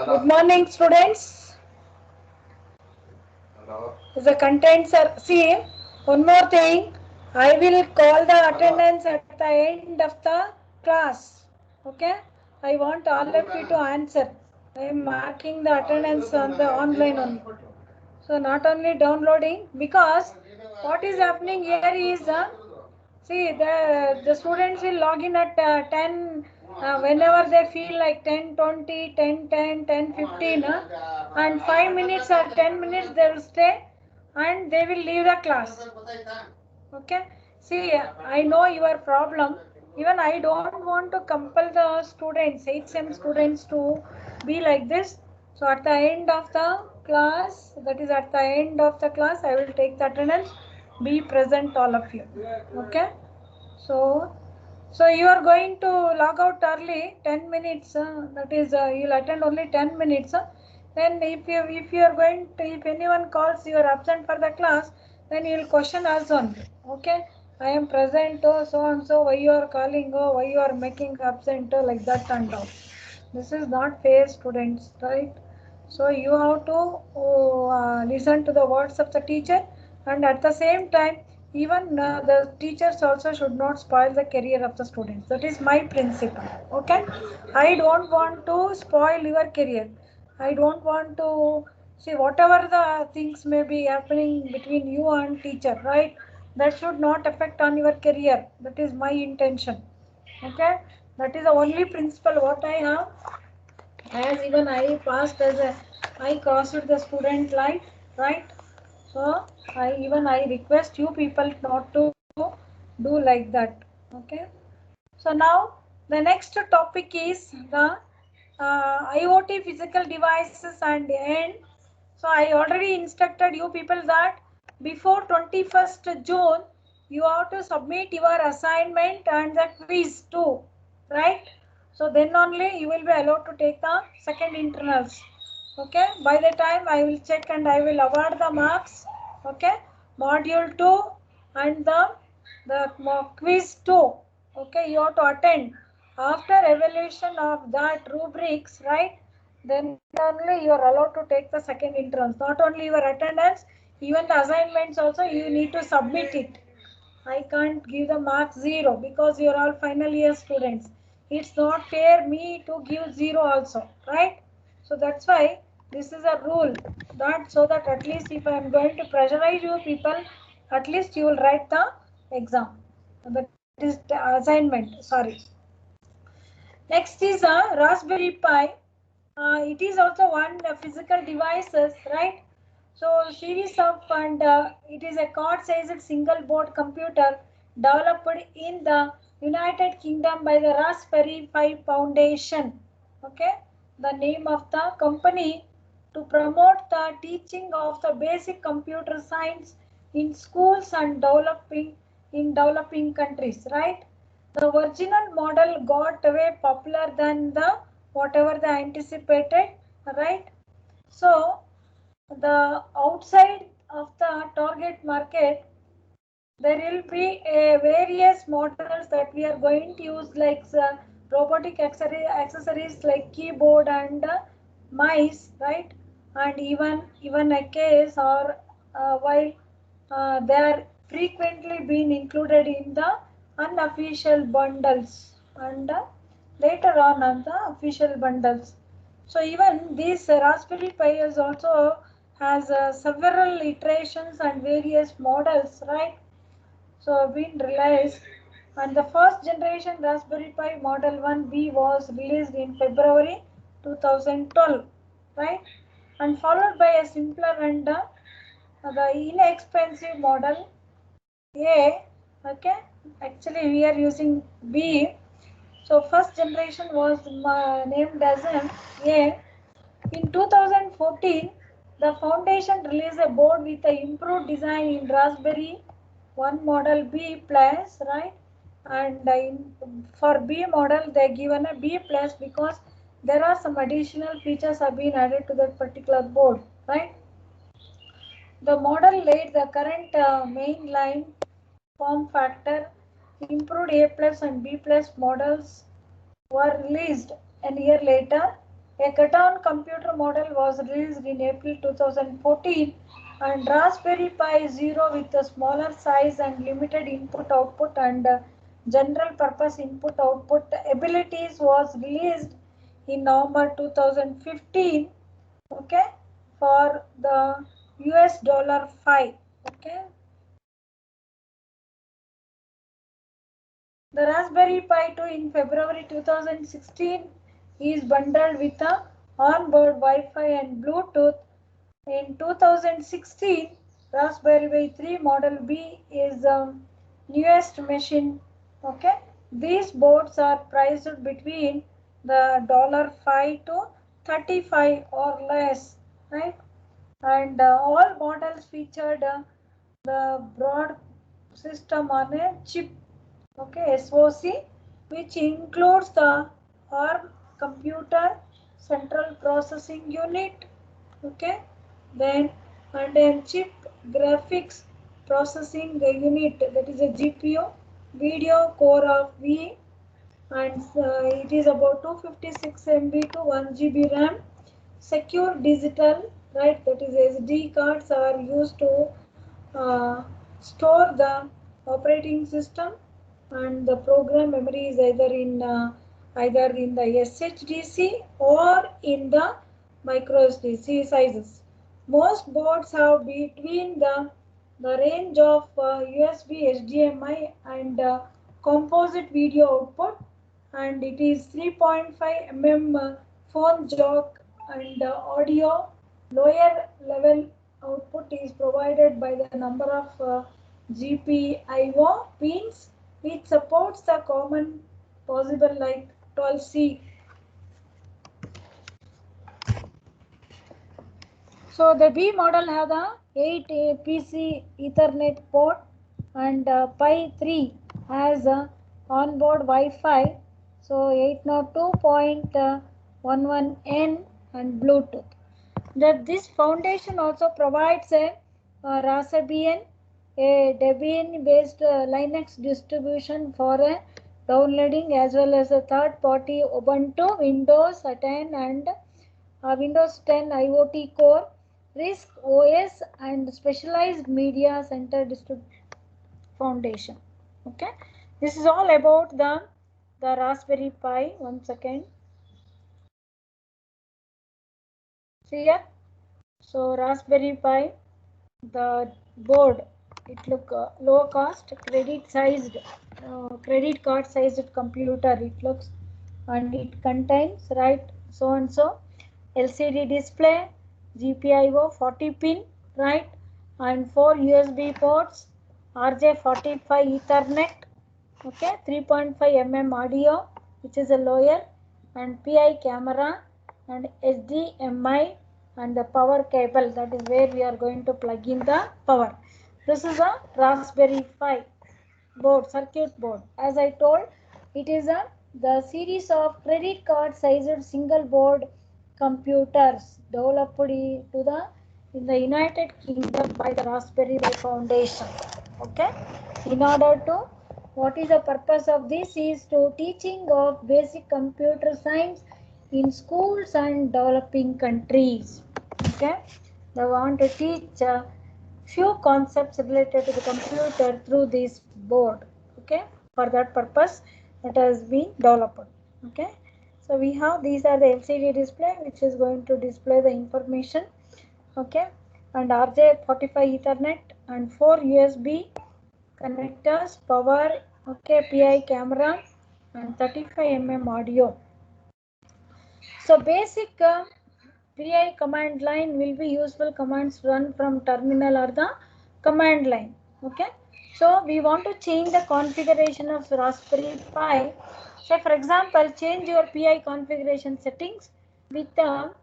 Good morning, students. The contents are, see, one more thing. I will call the attendance at the end of the class. Okay? I want all of you to answer. I am marking the attendance on the online only. So not only downloading, because what is happening here is, see, the students will log in at 10, whenever they feel like 10:20, 10:10, 10:15, and 5 minutes or 10 minutes they will stay and they will leave the class. Okay? See, I know your problem. Even I don't want to compel the students, 8th sem students, to be like this. So at the end of the class, that is at the end of the class, I will take the attendance. Be present, all of you. Okay? So you are going to log out early, 10 minutes. That is, you'll attend only 10 minutes. Then if you are going to, if anyone calls you are absent for the class, then you will question us only. Okay? I am present, so and so. Why you are calling? Why you are making absent? Like that and all. This is not fair, students, right? So you have to listen to the words of the teacher, and at the same time, even the teachers also should not spoil the career of the students. That is my principle. Okay? I don't want to spoil your career. I don't want to see whatever the things may be happening between you and teacher, right? That should not affect on your career. That is my intention. Okay? That is the only principle what I have. As even I passed as a, I crossed the student line, right? So I request you people not to do like that. Okay? So now the next topic is the IoT physical devices and end. So I already instructed you people that before 21st June you have to submit your assignment and the quiz too, right? So then only you will be allowed to take the second internals. Okay, by the time I will check and I will award the marks. Okay, module 2 and the quiz 2. Okay, you have to attend. After evaluation of that rubrics, right? Then only you are allowed to take the second entrance. Not only your attendance, even the assignments also you need to submit it. I can't give the marks 0 because you are all final year students. It's not fair me to give 0 also, right? So that's why this is a rule, that so that at least if I am going to pressurize you people, at least you will write the exam. That is the assignment. Sorry. Next is a Raspberry Pi. It is also one physical devices, right? So series of, and it is a quad-sized single board computer developed in the United Kingdom by the Raspberry Pi Foundation. Okay, the name of the company, to promote the teaching of the basic computer science in schools and developing countries, right? The original model got way popular than the whatever they anticipated, right? So the outside of the target market, there will be various models that we are going to use, like robotic accessories like keyboard and mice, right? And even a case, or while they are frequently being included in the unofficial bundles, and later on the official bundles. So even this Raspberry Pi is also has several iterations and various models, right? So been released, and the first generation Raspberry Pi Model 1B was released in February 2012, right? And followed by a simpler and the inexpensive Model A. Okay, actually we are using B. So first generation was named as A. In 2014, the foundation released a board with an improved design in Raspberry 1 model B plus, right? And for B model, they given a B plus because there are some additional features have been added to that particular board, right? The model laid the current mainline form factor. Improved A plus and B plus models were released a year later. A cut-down computer model was released in April 2014, and Raspberry Pi Zero with a smaller size and limited input-output and general purpose input-output abilities was released in November 2015, okay, for the $5. Okay. The Raspberry Pi 2 in February 2016 is bundled with a onboard Wi-Fi and Bluetooth. In 2016, Raspberry Pi 3 Model B is the newest machine. Okay, these boards are priced between the $5 to $35 or less, right? And all models featured the broad system on a chip, okay, SoC, which includes the ARM computer central processing unit, okay, then and a chip graphics processing unit, that is a GPU, video core of V, and it is about 256 MB to 1 GB RAM, secure digital, right, that is SD cards are used to uh, store the operating system, and the program memory is either in the SHDC or in the micro SDC sizes. Most boards have between the range of USB, HDMI and composite video output, and it is 3.5 mm phone jack, and audio lower level output is provided by the number of GPIO pins, which supports the common possible like 12C. So the B model have the 8 PC Ethernet port, and Pi 3 has onboard Wi-Fi, so 802.11n and Bluetooth. That this foundation also provides a Raspbian, a Debian-based Linux distribution for downloading, as well as a third-party Ubuntu, Windows 10 and Windows 10 IoT Core, RISC OS, and specialized media center distribution foundation. Okay, this is all about the Raspberry Pi. One second. See here. So Raspberry Pi, the board, it look low cost, credit card sized computer it looks, and it contains, right, so and so LCD display, GPIO 40 pin, right, and 4 USB ports, RJ45 Ethernet, okay, 3.5 mm audio, which is a lower, and PI camera, and HDMI, and the power cable, that is where we are going to plug in the power. This is a Raspberry Pi board, circuit board. As I told, it is the series of credit card sized single board computers developed in the United Kingdom by the Raspberry Pi Foundation. Okay, in order to, what is the purpose of this is to teaching of basic computer science in schools and developing countries. Okay, they want to teach few concepts related to the computer through this board. Okay, for that purpose it has been developed. Okay, so we have, these are the LCD display which is going to display the information. Okay, and RJ45 Ethernet and 4 USB connectors, power, okay, PI camera, and 35 mm audio. So basic PI command line will be useful commands run from terminal or the command line. Okay, so we want to change the configuration of Raspberry Pi. Say for example, change your PI configuration settings with the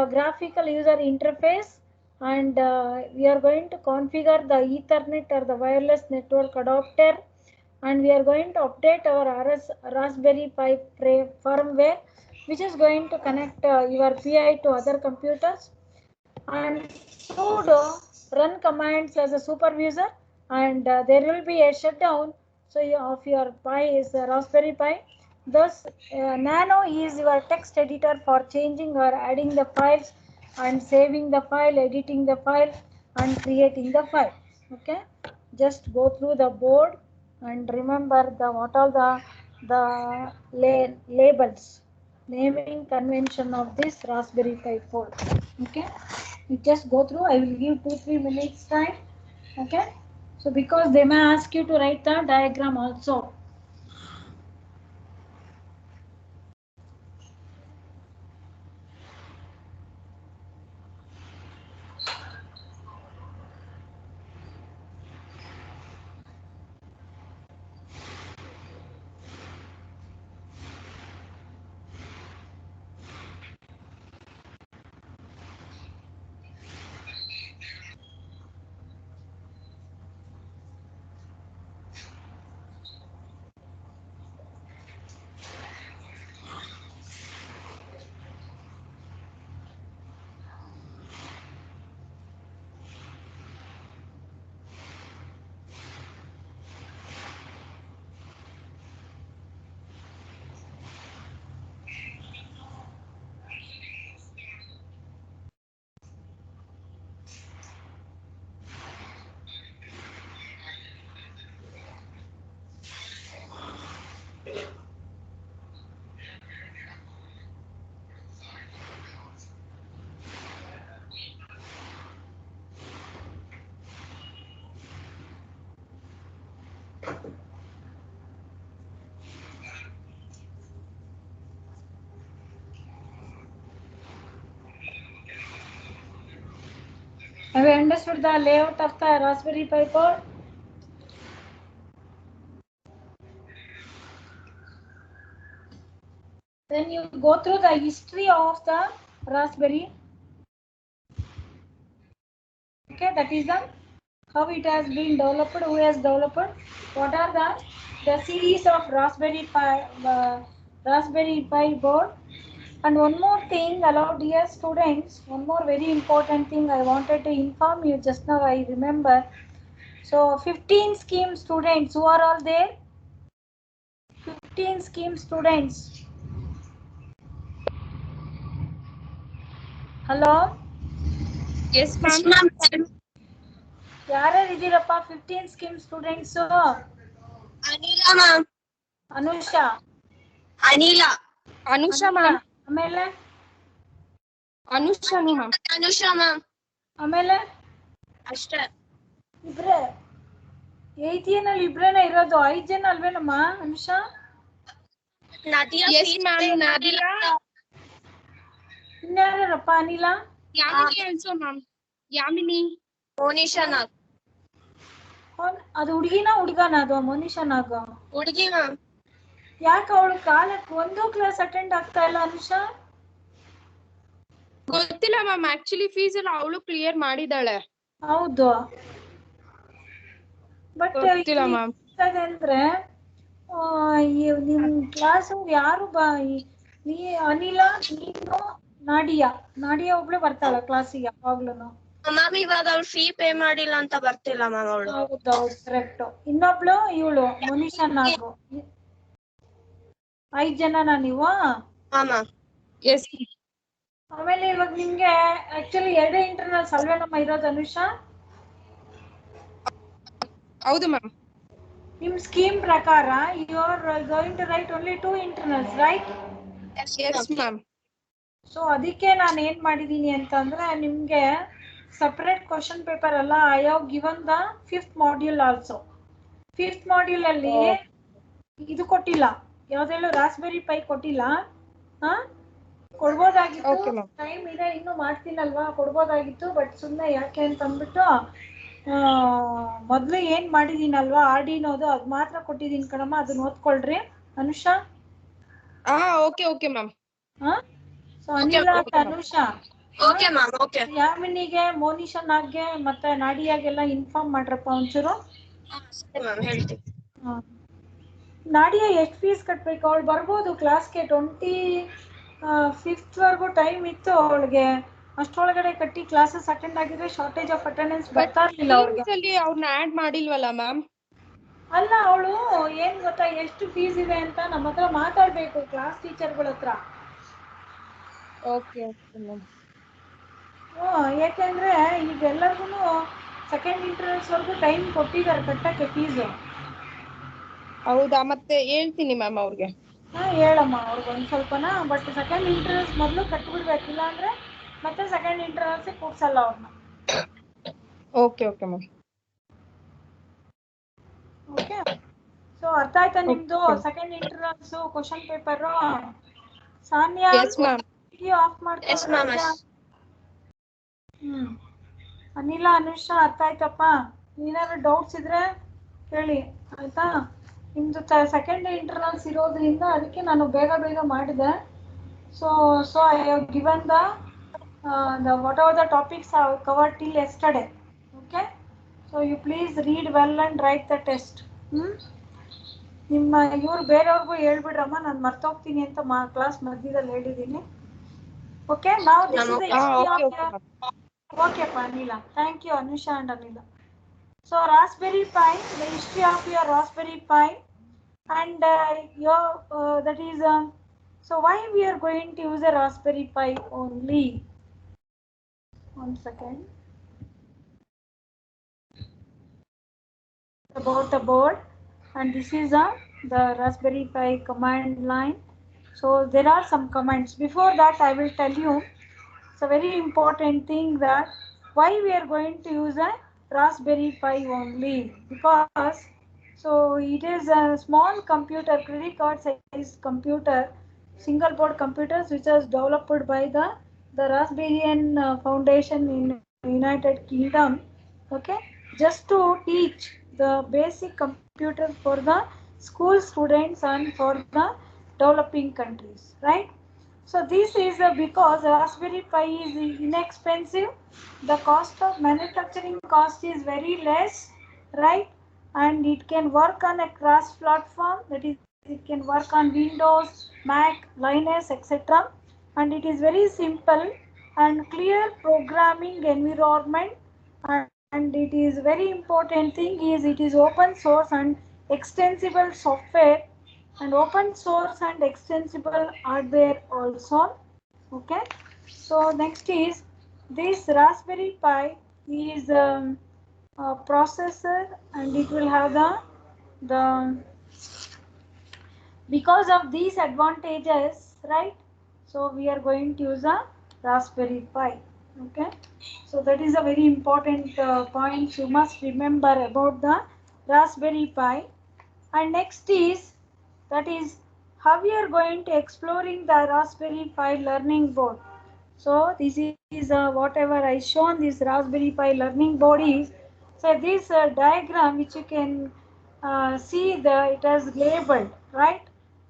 graphical user interface, and we are going to configure the Ethernet or the wireless network adapter, and we are going to update our Raspberry Pi firmware, which is going to connect your PI to other computers, and sudo run commands as a supervisor, and there will be a shutdown of your Pi is Raspberry Pi. Thus, Nano is your text editor for changing or adding the files and saving the file, editing the file and creating the file. Okay, just go through the board and remember what all the labels, naming convention of this Raspberry Pi 4. Okay, you just go through. I will give 2-3 minutes time. Okay, so because they may ask you to write the diagram also. Have you understood the layout of the Raspberry Pi board? Then you go through the history of the Raspberry. Okay, that is how it has been developed, who has developed, what are the series of Raspberry Pi board. And one more thing, hello dear students, one more very important thing I wanted to inform you just now, I remember. So 15 scheme students, who are all there? 15 scheme students. Hello? Yes, ma'am. ಯಾರ್ಯಾರು ಇದ್ದೀರಪ್ಪ 15 scheme students? ಅನಿಲ ma'am. Anusha. Anusha ma'am. ಆಮೇಲೆ Anusha ma'am. ಆಮೇಲೆ ಅಷ್ಟೇ ಇಬ್ರೆ. 8th ನಲ್ಲಿ ಇಬ್ರೇನ ಇರೋದು, 5 ಜನ ಅಲ್ವೇನಮ್ಮ Anusha? Yes ma'am, Nadia. ಇನ್ಯಾರಪ್ಪ? ಅನಿಲ, Yamini also ma'am. Yamini. Monisha Nag. ಅದು ಹುಡುಗಿನ ಹುಡುಗನ? ಅದು ಮೋನಿಶಾ ನಾಗ ಹುಡುಗಿ ಮ್ಯಾಮ್. ಯಾಕೆ ಅವಳು ಕಾಲಕ್ಕೆ ಒಂದು ಕ್ಲಾಸ್ ಅಟೆಂಡ್ ಆಗ್ತಾ ಇಲ್ಲ ಅನುಷಾ? ಗೊತ್ತಿಲ್ಲ ಮ್ಯಾಮ್, ಆಕ್ಚುಲಿ ಫೀಸ್ ಎಲ್ಲ ಅವಳು ಕ್ಲಿಯರ್ ಮಾಡಿದಾಳೆ. ಹೌದು, ಬಟ್ ಅಂದ್ರೆ ನಿಮ್ ಕ್ಲಾಸ್ ಯಾರು ನೀ ಅನಿಲ, ನೀನು, ನಾಡಿಯಾ ಒಬ್ಳೆ ಬರ್ತಾಳ ಕ್ಲಾಸಿಗೆ ಯಾವಾಗ್ಲೂ? ಮ್ಯಾಮ್ ಇವಾಗ ಅವ್ಳು ಫೀ ಪೇ ಮಾಡಿಲ್ಲ ಅಂತ ಬರ್ತಿಲ್ಲ ಮ್ಯಾಮ್ ಅವಳು. ಹೌದೌದು, ಕರೆಕ್ಟ್. ಇನ್ನೊಬ್ಳು ಇವಳು ಮೋನಿಶಾ ನಾಗು. 5 ಜನನಾ ನೀವು? ಎಸ್. ಆಮೇಲೆ ಇವಾಗ ನಿಮ್ಗೆ ಆಕ್ಚುಲಿ 2 ಇಂಟರ್ನಲ್ಸ್ ಅಲ್ವೇನಮ್ಮ ಇರೋದು ಅನುಷಾ? ಹೌದು ಮ್ಯಾಮ್. ನಿಮ್ ಸ್ಕೀಮ್ ಪ್ರಕಾರ you are going to write only 2 internals, right? Yes ma'am. So ಅದಕ್ಕೆ ನಾನು ಏನ್ ಮಾಡಿದೀನಿ ಅಂತಂದ್ರೆ, ನಿಮ್ಗೆ ಸಪರೇಟ್ ಕ್ವಶನ್ ಪೇಪರ್ ಅಲ್ಲ, I have given the 5th module also. 5th module ಅಲ್ಲಿ ಇದು ಕೊಟ್ಟಿಲ್ಲ, ಯಾವ್ದೆಲ್ಲ ರಾಸ್ಬೆರಿ ಪೈ ಕೊಟ್ಟಿಲ್ಲ. ಕೊಡ್ಬೋದಾಗಿತ್ತು, ಟೈಮ್ ಇದೆ, ಇನ್ನು ಮಾಡ್ತೀನಲ್ವಾ, ಕೊಡ್ಬೋದಾಗಿತ್ತು. ಬಟ್ ಸುಮ್ಮನೆ ಯಾಕೆ ಅಂತ ಅಂದ್ಬಿಟ್ಟು ಮೊದ್ಲು ಏನ್ ಮಾಡಿದೀನಲ್ವಾ ಆರ್ಡಿನೋದು, ಅದ್ ಮಾತ್ರ ಕೊಟ್ಟಿದೀನಿ ಕಣಮ್ಮ, ಅದನ್ನ ಓದ್ಕೊಳ್ರಿ Anusha. Okay ma'am. So Anila, Anusha, okay ma'am. Okay. ಯಾಮಿನಿಗೆ, ಮೋನಿಶಾ ನಾಗ್ಗೆ ಮತ್ತೆ ನಾಡಿಯಾಗೆಲ್ಲ ಇನ್ಫಾರ್ಮ್ ಮಾಡ್ರಪ್ಪ ಒಂಚೂರು. ಹೇಳ್ತೀನಿ. ನಾಡಿಯಾ ಎಷ್ಟು ಫೀಸ್ ಕಟ್ಬೇಕು? ಅವಳು ಬರ್ಬೋದು ಕ್ಲಾಸ್ಗೆ, 25th ವರೆಗೂ ಟೈಮ್ ಇತ್ತು ಅವಳಿಗೆ. ಅಷ್ಟೊಳಗಡೆ ಕಟ್ಟಿ ಕ್ಲಾಸಸ್ ಅಟೆಂಡ್ ಆಗಿದ್ರೆ ಶಾರ್ಟೇಜ್ ಆಫ್ ಅಟೆಂಡೆನ್ಸ್ ಬರ್ತಾ ಇರ್ಲಿಲ್ಲ ಅವ್ರಿಗೆ. ಅವ್ರನ್ನ ಆಡ್ ಮಾಡಿಲ್ವಲ್ಲ ಮ್ಯಾಮ್? ಅಲ್ಲ ಅವಳು ಏನ್ ಗೊತ್ತಾ ಎಷ್ಟು ಫೀಸ್ ಇದೆ ಅಂತ ನಮ್ಮ ಹತ್ರ ಮಾತಾಡ್ಬೇಕು ಕ್ಲಾಸ್ ಟೀಚರ್ಗಳ ಹತ್ರ. Okay okay ma'am. ಯಾಕೆಂದ್ರೆ ಈಗ ಎಲ್ಲರಿಗೂ ಸೆಕೆಂಡ್ ಇಂಟರ್ವ್ಯೂಸ್ವರೆಗೂ ಟೈಮ್ ಕೊಟ್ಟಿದ್ದಾರೆ ಕಟ್ಟಕ್ಕೆ ಫೀಸು. ಹೌದಾ, ಮತ್ತೆ ಹೇಳ್ತೀನಿ ಮ್ಯಾಮ್ ಅವ್ರಿಗೆ. ಹೇಳಮ್ಮ ಅವ್ರಿಗೆ ಒಂದು ಸ್ವಲ್ಪನ, ಬಟ್ ಸೆಕೆಂಡ್ ಇಂಟರ್ವ್ಯೂಸ್ ಮೊದಲು ಕಟ್ಬಿಡ್ಬೇಕಿಲ್ಲ ಅಂದ್ರೆ ಮತ್ತೆ ಸೆಕೆಂಡ್ ಇಂಟರ್ವ್ಯೂಸ್ಗೆ ಕೂರ್ಸಲ್ಲ ಅವ್ರನ್ನ. Okay okay ma'am. Okay, so ಅರ್ಥ ಆಯ್ತಾ ನಿಮ್ದು Okay. Second interviews question paper? Sanya Yes ma'am. Of ಮಾಡ್ಕೊಂಡು. ಅನಿಲ ಅನುಷಾ ಅರ್ಥ ಆಯ್ತಪ್ಪ? ಏನಾದ್ರು ಡೌಟ್ಸ್ ಇದ್ರೆ ಕೇಳಿ ಆಯ್ತಾ. ನಿಮ್ದು ಸೆಕೆಂಡ್ ಇಂಟರ್ನಲ್ಸ್ ಇರೋದ್ರಿಂದ ಅದಕ್ಕೆ ನಾನು ಬೇಗ ಬೇಗ ಮಾಡಿದೆ. So I have given the what are the topics I covered till yesterday. Okay, so you please read well and write the test. ನಿಮ್ಮ ಇವ್ರು ಬೇರೆಯವ್ರಿಗೂ ಹೇಳ್ಬಿಡ್ರಮ್ಮ, ನಾನು ಮರ್ತೋಗ್ತೀನಿ ಅಂತ ಕ್ಲಾಸ್ ಮಧ್ಯದಲ್ಲಿ ಹೇಳಿದ್ದೀನಿ. ಓಕೆ, ನಾವು this is the history of your. Okay, Anila. Thank you, Anusha and Anila. So, Raspberry Pi, the history of your Raspberry Pi, and that is. So, why we are going to use a Raspberry Pi only? One second. About the board, and this is the Raspberry Pi command line. So, there are some commands. Before that, I will tell you. It's a very important thing that why we are going to use a Raspberry Pi only, because so it is a small computer, credit card size computer, single board computers which was developed by the Raspberrian Foundation in United Kingdom. Okay, just to teach the basic computer for the school students and for the developing countries, right? So this is because Raspberry Pi is inexpensive. The cost of manufacturing cost is very less, right? And it can work on a cross platform, that is it can work on Windows, Mac, Linux, etc. And it is very simple and clear programming environment. And it is very important thing is it is open source and extensible software and open source and extensible hardware also. Okay, so next is this Raspberry Pi is a processor, and it will have the because of these advantages, right? So we are going to use a Raspberry Pi. Okay, so that is a very important point you must remember about the Raspberry Pi. And next is that is how we are going to exploring the Raspberry Pi learning board. So this is whatever I shown this Raspberry Pi learning board is. So this diagram which you can see it has labeled, right?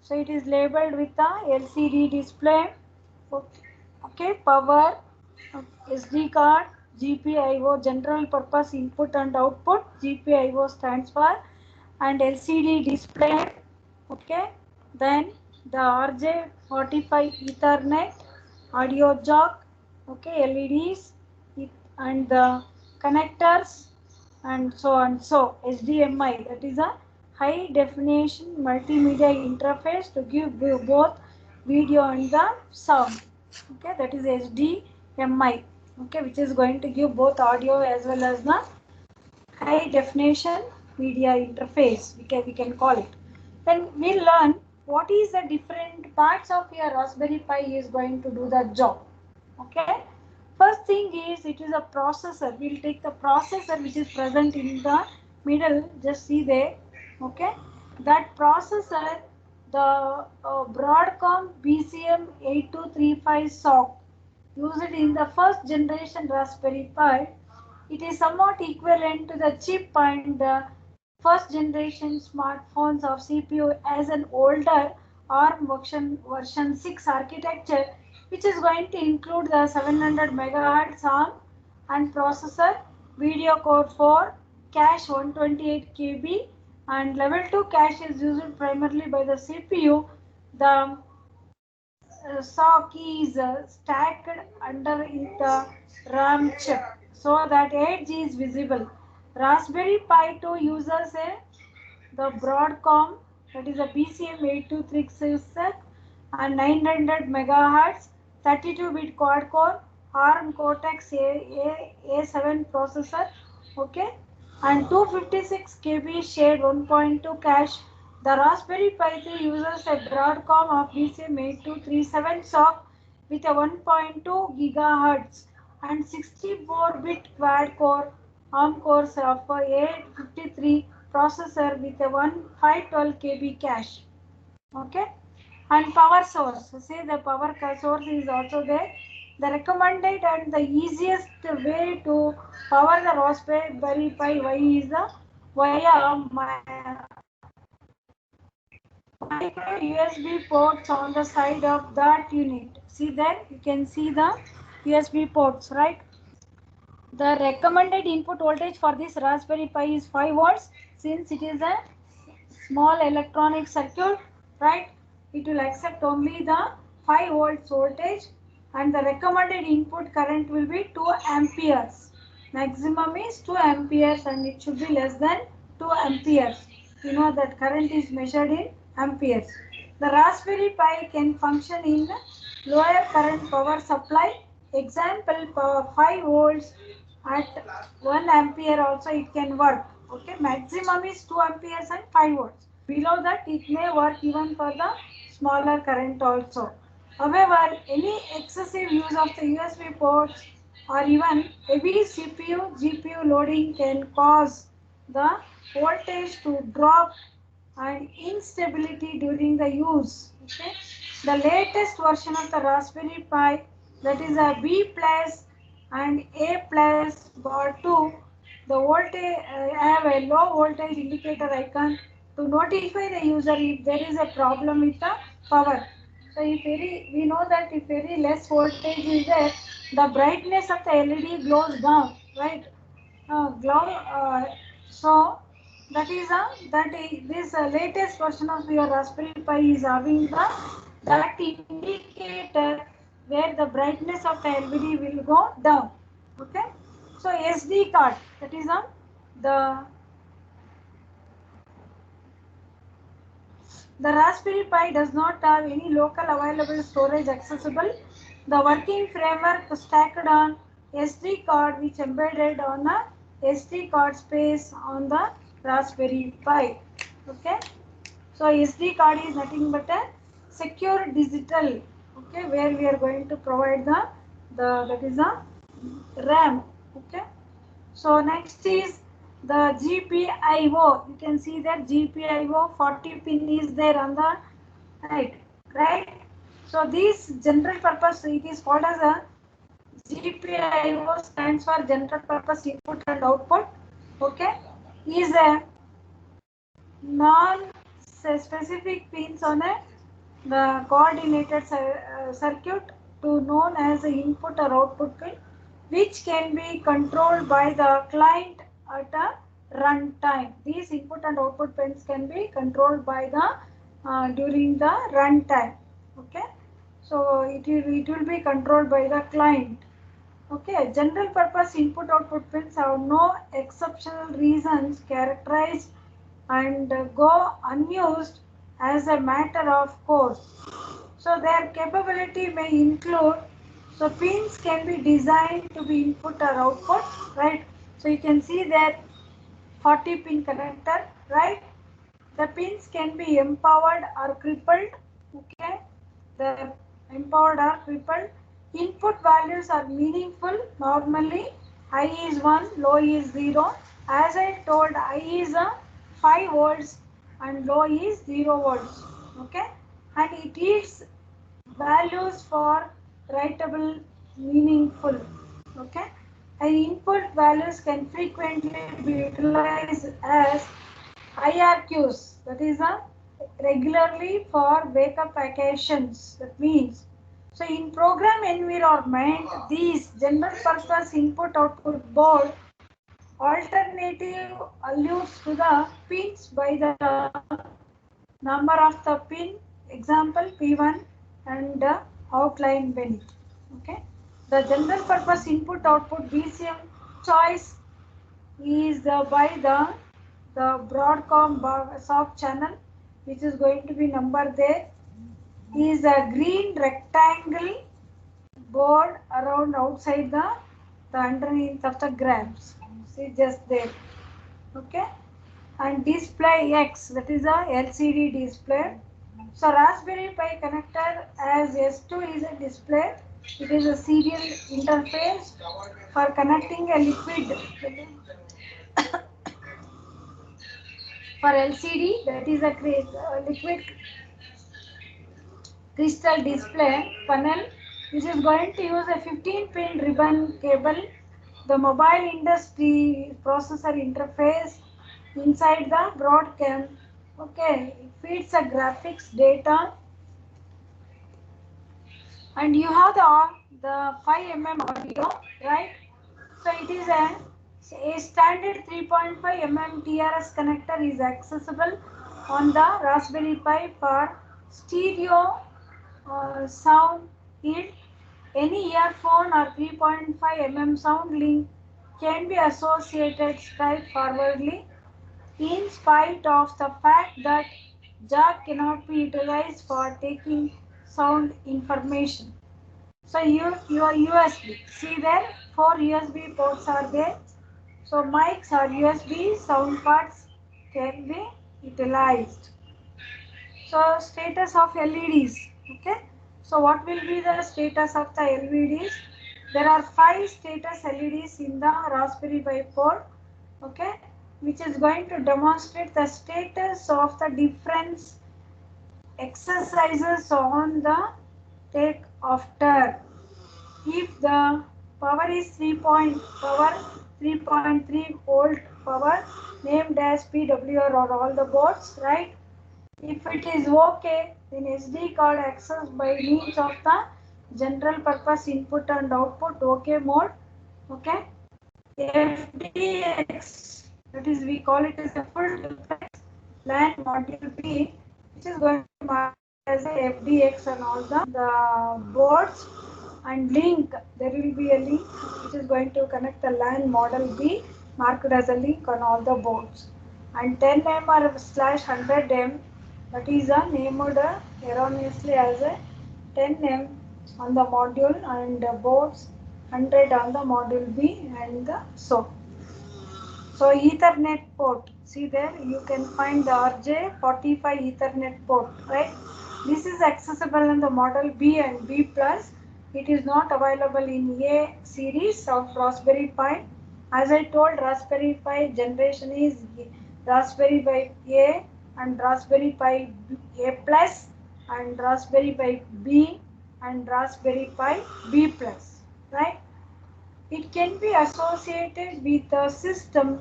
So it is labeled with the LCD display. Okay, power, SD card, GPIO, general purpose input and output. GPIO stands for, and LCD display. Okay, then the RJ45 Ethernet, audio jack, okay, LEDs, and the connectors, and so on. So HDMI, that is a high definition multimedia interface to give both video and the sound. Okay, that is HDMI. Okay, which is going to give both audio as well as the high definition media interface, we can call it. Then we'll learn what is the different parts of your Raspberry Pi is going to do the job. Okay, first thing is it is a processor. We'll take the processor which is present in the middle, just see there. Okay, that processor, the Broadcom BCM8235 SoC used in the first generation Raspberry Pi. It is somewhat equivalent to the chip and the first generation smartphones of CPU as an older ARM version 6 architecture, which is going to include the 700 MHz ARM and processor, video core 4, cache 128 KB, and level 2 cache is used primarily by the CPU. The SoC is stacked under the RAM chip so that edge is visible. Raspberry Pi 2 uses a the Broadcom, that is a BCM8236 and 900 megahertz 32-bit quad core ARM Cortex A7 processor, okay, and 256 KB shared 1.2 cache. The Raspberry Pi 3 uses a Broadcom of BCM8237 SoC with a 1.2 gigahertz and 64-bit quad core ARM cores of A53 processor with a 512 KB cache. Okay, and power source. See, the power source is also there. The recommended and the easiest way to power the Raspberry Pi Y is the via micro USB ports on the side of that unit. See there, you can see the USB ports, right? The recommended input voltage for this Raspberry Pi is 5 volts since it is a small electronic circuit, right? It will accept only the 5 volts voltage and the recommended input current will be 2 amperes. Maximum is 2 amperes and it should be less than 2 amperes. You know that current is measured in amperes. The Raspberry Pi can function in lower current power supply. Example, 5 volts at 1 ampere also it can work. Okay, maximum is 2 amperes and 5 volts. Below that it may work even for the smaller current also. However, any excessive use of the USB ports or even heavy CPU, GPU loading can cause the voltage to drop and instability during the use. Okay, the latest version of the Raspberry Pi, that is a B plus and A plus bar 2, the voltage have a low voltage indicator icon to notify the user if there is a problem with the power. So if we know that if very less voltage is there, the brightness of the LED glows down, right? So this latest version of your Raspberry Pi is having that indicator where the brightness of the LED will go down. Okay. So SD card, that is the Raspberry Pi does not have any local available storage accessible. The working framework stacked on SD card which embedded on a SD card space on the Raspberry Pi. Okay. So SD card is nothing but a secure digital. Okay, where we are going to provide the that is a RAM. Okay. So next is the GPIO. You can see that GPIO 40 pin is there on the right. So this general purpose, it is called as a GPIO, stands for general purpose input and output. Okay, is a non-specific pins on the coordinated circuit to known as the input or output pin, which can be controlled by the client at a runtime. These input and output pins can be controlled by the during the runtime. Okay, so it will be controlled by the client. Okay, general purpose input output pins have no exceptional reasons characterized and go unused as a matter of course. So their capability may include, so pins can be designed to be input or output, right? So you can see that 40 pin connector, right? The pins can be empowered or crippled, okay? The empowered or crippled. Input values are meaningful. Normally, high is 1, low is 0. As I told, high is 5 volts and low is 0 volts, okay? And it is values for writable meaningful, okay? And input values can frequently be utilized as IRQs, that is regularly for backup occasions. That means, so in program environment, these general purpose input output board alternative alludes to the pins by the number of the pin, example P1 and outline beneath. Okay, the general purpose input output BCM choice is by the the Broadcom soft channel, which is going to be number there, is a green rectangle board around outside the underneath of the grabs. See just there. Okay. And display X, that is a LCD display. So Raspberry Pi connector as S2 is a display. It is a serial interface for connecting a liquid for LCD, that is a liquid crystal display panel, which is going to use a 15-pin ribbon cable. The mobile industry processor interface inside the broadcom. Okay, it feeds a graphics data, and you have the 5 mm audio, right? So it is a standard 3.5 mm TRS connector is accessible on the Raspberry Pi for stereo sound in any earphone or 3.5 mm sound link can be associated straightforwardly in spite of the fact that jack cannot be utilized for taking sound information. So your USB, see there 4 USB ports are there. So mics or USB sound cards can be utilized. So status of LEDs. Okay. So what will be the status of the LEDs? There are 5 status LEDs in the Raspberry Pi board. Okay, which is going to demonstrate the status of the different exercises on the take after. If the power is 3.3 volt power named as PWR or all the boards, right? If it is okay, then SD card access by means of the general purpose input and output OK mode. Okay. FDX, that is we call it as a full duplex LAN module B, which is going to mark as a FDX on all the boards, and link, there will be a link which is going to connect the LAN model B marked as a link on all the boards, and 10M or /100M, that is named erroneously as a 10M on the module and boards, 100 on the module B, and so Ethernet port, see there you can find the RJ45 Ethernet port, right? This is accessible in the model B and B plus. It is not available in A series of Raspberry Pi. As I told, Raspberry Pi generation is Raspberry Pi A and Raspberry Pi A plus and Raspberry Pi B and Raspberry Pi B plus, right? It can be associated with a system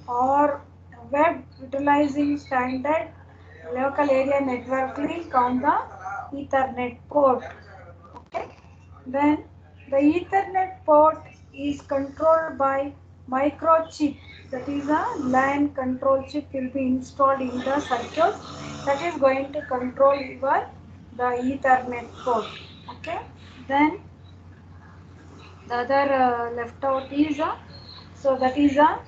or web utilizing standard local area network link on the Ethernet port. Okay. Then the Ethernet port is controlled by microchip, that is a LAN control chip will be installed in the circuit that is going to control the Ethernet port. Okay. Then the other left out is so that is the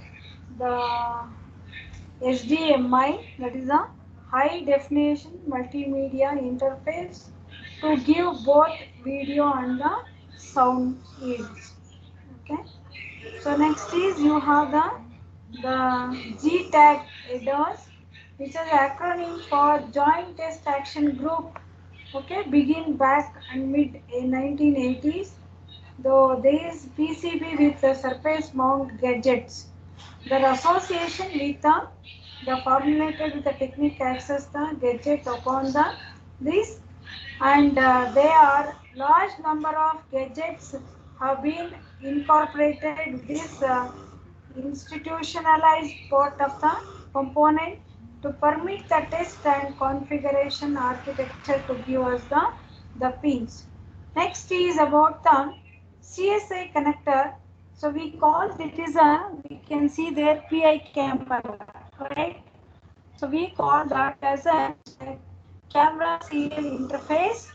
HDMI, that is a high definition multimedia interface to give both video and the sound aids. Okay. So next is you have the GTAG headers, which is acronym for Joint Test Action Group. Okay, begin back and mid 1980s. Though there is PCB with the surface mount gadgets. The association with the formulated with the technique access the gadget upon this, and there are large number of gadgets have been incorporated with this institutionalized part of the component to permit the test and configuration architecture to give us the pins. Next is about the CSI connector. So we call it is we can see there PI camera, right? So we call that as a camera serial interface.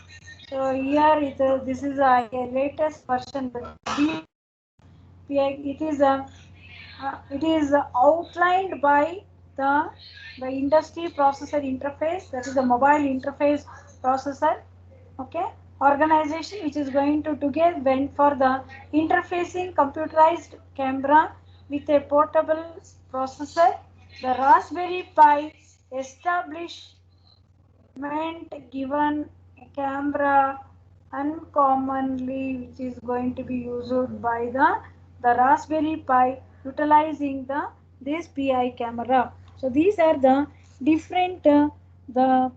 So here this is a latest version, but PI, it is outlined by the industry processor interface, that is the mobile interface processor. Okay, organization which is going to together went for the interfacing computerized camera with a portable processor. The Raspberry Pi establishment given a camera uncommonly which is going to be used by the Raspberry Pi utilizing this PI camera. So these are the different the